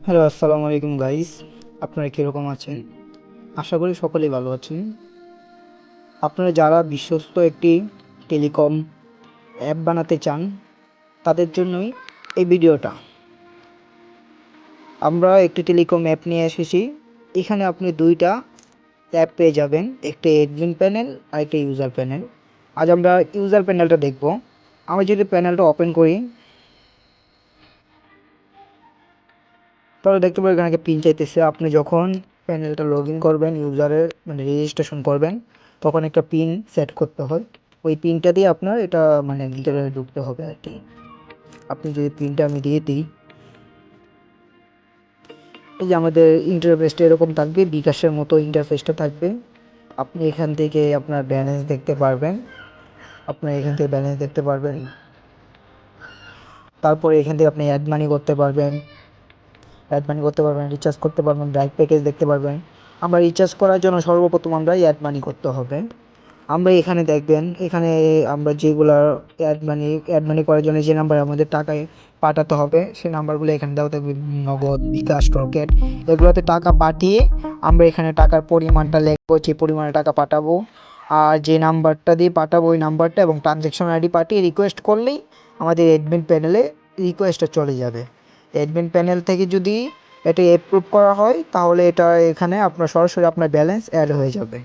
Hello, আসসালামু আলাইকুম guys. আপনারা কীরকম আছেন? আশা করি সকলেই ভালো আছেন। আপনারা যারা বিশ্বস্ত একটি টেলিকম অ্যাপ বানাতে চান তাদের জন্যই এই ভিডিওটা। আমরা একটি টেলিকম অ্যাপ নিয়ে এসেছি। এখানে আপনি দুইটা অ্যাপ পেয়ে যাবেন, একটি অ্যাডমিন প্যানেল আর একটি ইউজার প্যানেল। আজ আমরা ইউজার প্যানেলটা দেখব। আমি যদি প্যানেলটা ওপেন করি তাহলে দেখতে পাবেন এখানে পিন চাইতেছে। আপনি যখন প্যানেলটা লগ ইন করবেন, ইউজারের রেজিস্ট্রেশন করবেন, তখন একটা পিন সেট করতে হয়। ওই পিনটা দিয়ে আপনার এটা ভিতরে ঢুকতে হবে আর কি। আপনি যদি পিনটা আমি দিয়ে দিই, এই যে আমাদের ইন্টারফেসটা এরকম থাকবে, বিকাশের মতো ইন্টারফেসটা থাকবে। আপনি এখান থেকে আপনার ব্যালেন্স দেখতে পারবেন। তারপরে এখান থেকে আপনি অ্যাড মানি করতে পারবেন, রিচার্জ করতে পারবেন, ব্রাইট প্যাকেজ দেখতে পারবেন। আমরা রিচার্জ করার জন্য সর্বপ্রথম আমরা অ্যাড মানি করতে হবে। আমরা এখানে দেখবেন, এখানে আমরা যেগুলা অ্যাড মানি করার জন্য যে নাম্বার আমাদের টাকায় পাঠাতে হবে সেই নাম্বারগুলো এখানে দেওয়া থাকবে। নগদ, বিকাশ, রকেট, এগুলোতে টাকা পাঠিয়ে আমরা এখানে টাকার পরিমাণটা লিখবো, যে পরিমাণে টাকা পাঠাবো আর যে নাম্বারটা দিয়ে পাঠাবো ওই নাম্বারটা এবং ট্রানজ্যাকশন আইডি পাঠিয়ে রিকোয়েস্ট করলেই আমাদের অ্যাডমিন প্যানেলে রিকোয়েস্টটা চলে যাবে। অ্যাডমিন প্যানেল থেকে যদি এটা অ্যাপ্রুভ করা হয় তাহলে এটা এখানে আপনার সরাসরি আপনার ব্যালেন্স অ্যাড হয়ে যাবে।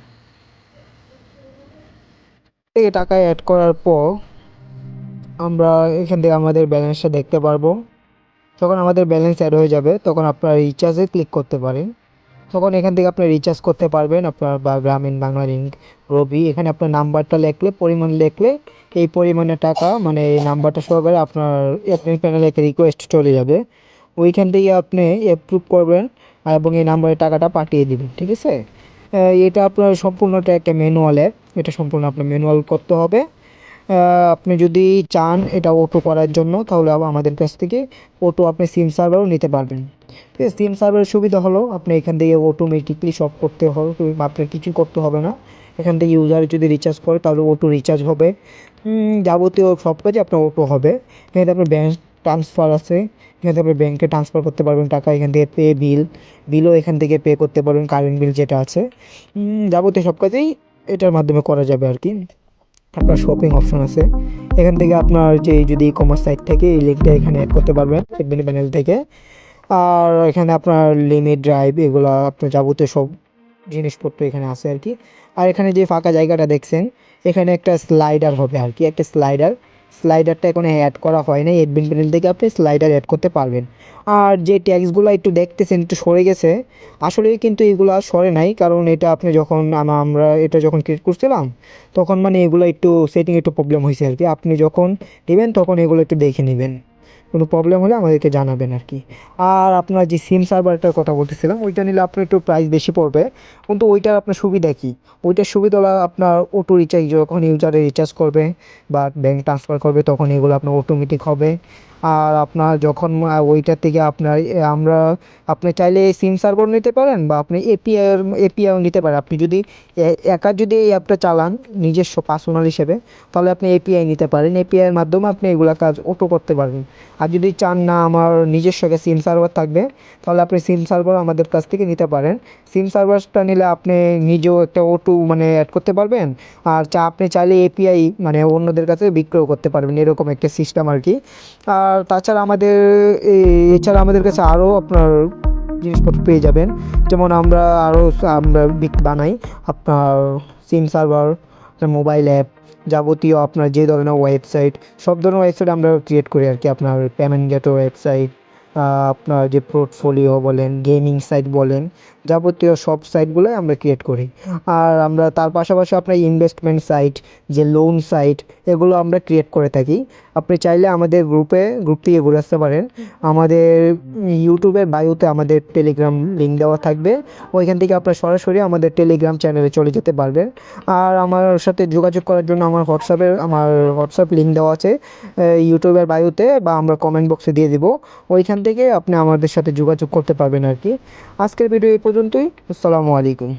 এই টাকা অ্যাড করার পর আমরা এখান থেকে আমাদের ব্যালেন্সটা দেখতে পারবো। যখন আমাদের ব্যালেন্স অ্যাড হয়ে যাবে তখন আপনার রিচার্জে ক্লিক করতে পারেন। তখন এখান থেকে আপনি রিচার্জ করতে পারবেন আপনার বা গ্রামীণ বাংলালিংক, রবি। এখানে আপনার নাম্বারটা লিখলে, পরিমাণ লিখলে এই পরিমাণে টাকা এই নাম্বারটা সহকারে আপনার অ্যাডমিন প্যানেলে একটা রিকোয়েস্ট চলে যাবে। ওইখান থেকে আপনি অ্যাপ্রুভ করবেন এবং এই নাম্বারে টাকাটা পাঠিয়ে দিবেন। ঠিক আছে? এটা আপনার সম্পূর্ণটা একটা ম্যানুয়াল অ্যাপ। এটা সম্পূর্ণ আপনার ম্যানুয়াল করতে হবে। আপনি যদি চান এটা অটো করার জন্য তাহলে আমাদের কাছ থেকে অটো আপনি সিম সার্ভারও নিতে পারবেন। ঠিক আছে? সিম সার্ভারের সুবিধা হলো আপনি এখান থেকে অটোমেটিকলি সব করতে হবে, আপনার কিছুই করতে হবে না। এখান থেকে ইউজার যদি রিচার্জ করে তাহলে অটো রিচার্জ হবে। যাবতীয় সব কাজে আপনার অটো হবে। এখানে আপনার ব্যাঙ্ক ট্রান্সফার আছে, এখান থেকে আপনি ব্যাঙ্কে ট্রান্সফার করতে পারবেন টাকা। এখান থেকে বিলও এখান থেকে পে করতে পারবেন, কারেন্ট বিল যেটা আছে। যাবতীয় সব কাজেই এটার মাধ্যমে করা যাবে আর কি। আপনার শপিং অপশন আছে, এখান থেকে আপনার যে যদি ই কমার্স সাইট থেকে এই লিঙ্কটা এখানে অ্যাড করতে পারবেন অ্যাডমিন প্যানেল থেকে। আর এখানে আপনার লিমিট, ড্রাইভ, এগুলো আপনার যাবতীয় সব জিনিসপত্র এখানে আছে আর কি। আর এখানে যে ফাঁকা জায়গাটা দেখছেন, এখানে একটা স্লাইডার হবে আর কি, একটা স্লাইডারটা এখানে অ্যাড করা হয় না। অ্যাডমিন প্যানেল থেকে আপনি স্লাইডার অ্যাড করতে পারবেন। আর যে ট্যাক্সগুলো একটু দেখতেছেন একটু সরে গেছে, আসলে কিন্তু এগুলো আর সরে নাই, কারণ এটা আপনি যখন আমরা এটা যখন ক্রিয়েট করছিলাম তখন এগুলো একটু সেটিং একটু প্রবলেম হয়েছে আর কি। আপনি যখন নেবেন তখন এগুলো একটু দেখে নেবেন, কোনো প্রবলেম হলে আমাদেরকে জানাবেন আর কি। আর আপনার যে সিম সার্ভারটার কথা বলতেছিলাম, ওইটা নিলে আপনার একটু প্রাইস বেশি পড়বে, কিন্তু ওইটার আপনার সুবিধা কী? ওইটার সুবিধা হলো আপনার অটো রিচার্জ, যখন ইউজারে রিচার্জ করবে বা ব্যাঙ্ক ট্রান্সফার করবে তখন এগুলো আপনার অটোমেটিক হবে। আর আপনার যখন ওইটার থেকে আপনার আমরা আপনি চাইলে সিম সার্ভার নিতে পারেন বা আপনি এপিআইও নিতে পারেন। আপনি যদি একা যদি এই অ্যাপটা চালান নিজস্ব পার্সোনাল হিসেবে তাহলে আপনি এপিআই নিতে পারেন। এপিআইয়ের মাধ্যমে আপনি এগুলো কাজ অটো করতে পারবেন। আর যদি চান না আমার নিজস্ব একটা সিম সার্ভার থাকবে তাহলে আপনি সিম সার্ভার আমাদের কাছ থেকে নিতে পারেন। সিম সার্ভারটা নিলে আপনি নিজেও একটা অটো অ্যাড করতে পারবেন। আর আপনি চাইলে এপিআই অন্যদের কাছে বিক্রয় করতে পারবেন, এরকম একটা সিস্টেম আর কি। আর তাছাড়া এছাড়া আমাদের কাছে আরও আপনার জিনিসপত্র পেয়ে যাবেন। যেমন আমরা বানাই আপনার সিম সার্ভার, মোবাইল অ্যাপ, যাবতীয় আপনার যে ধরনের ওয়েবসাইট, সব ধরনের ওয়েবসাইট আমরা ক্রিয়েট করি আর কি। আপনার পেমেন্ট গেটওয়ে ওয়েবসাইট, আপনার যে পোর্টফোলিও বলেন, গেমিং সাইট বলেন, যাবতীয় সব সাইটগুলোই আমরা ক্রিয়েট করি। আর আমরা তার পাশাপাশি আপনার ইনভেস্টমেন্ট সাইট, যে লোন সাইট, এগুলো আমরা ক্রিয়েট করে থাকি। আপনি চাইলে আমাদের গ্রুপ থেকে ঘুরে আসতে পারেন। আমাদের ইউটিউবের বায়োতে আমাদের টেলিগ্রাম লিঙ্ক দেওয়া থাকবে, ওইখান থেকে আপনার সরাসরি আমাদের টেলিগ্রাম চ্যানেলে চলে যেতে পারবেন। আর আমার সাথে যোগাযোগ করার জন্য আমার হোয়াটসঅ্যাপ লিঙ্ক দেওয়া আছে ইউটিউবের বায়োতে, বা আমরা কমেন্ট বক্সে দিয়ে দিব। ওইখান থেকে আপনি আমাদের সাথে যোগাযোগ করতে পারবেন আর কি। আজকের ভিডিও এই পর্যন্তই। আসসালামু আলাইকুম।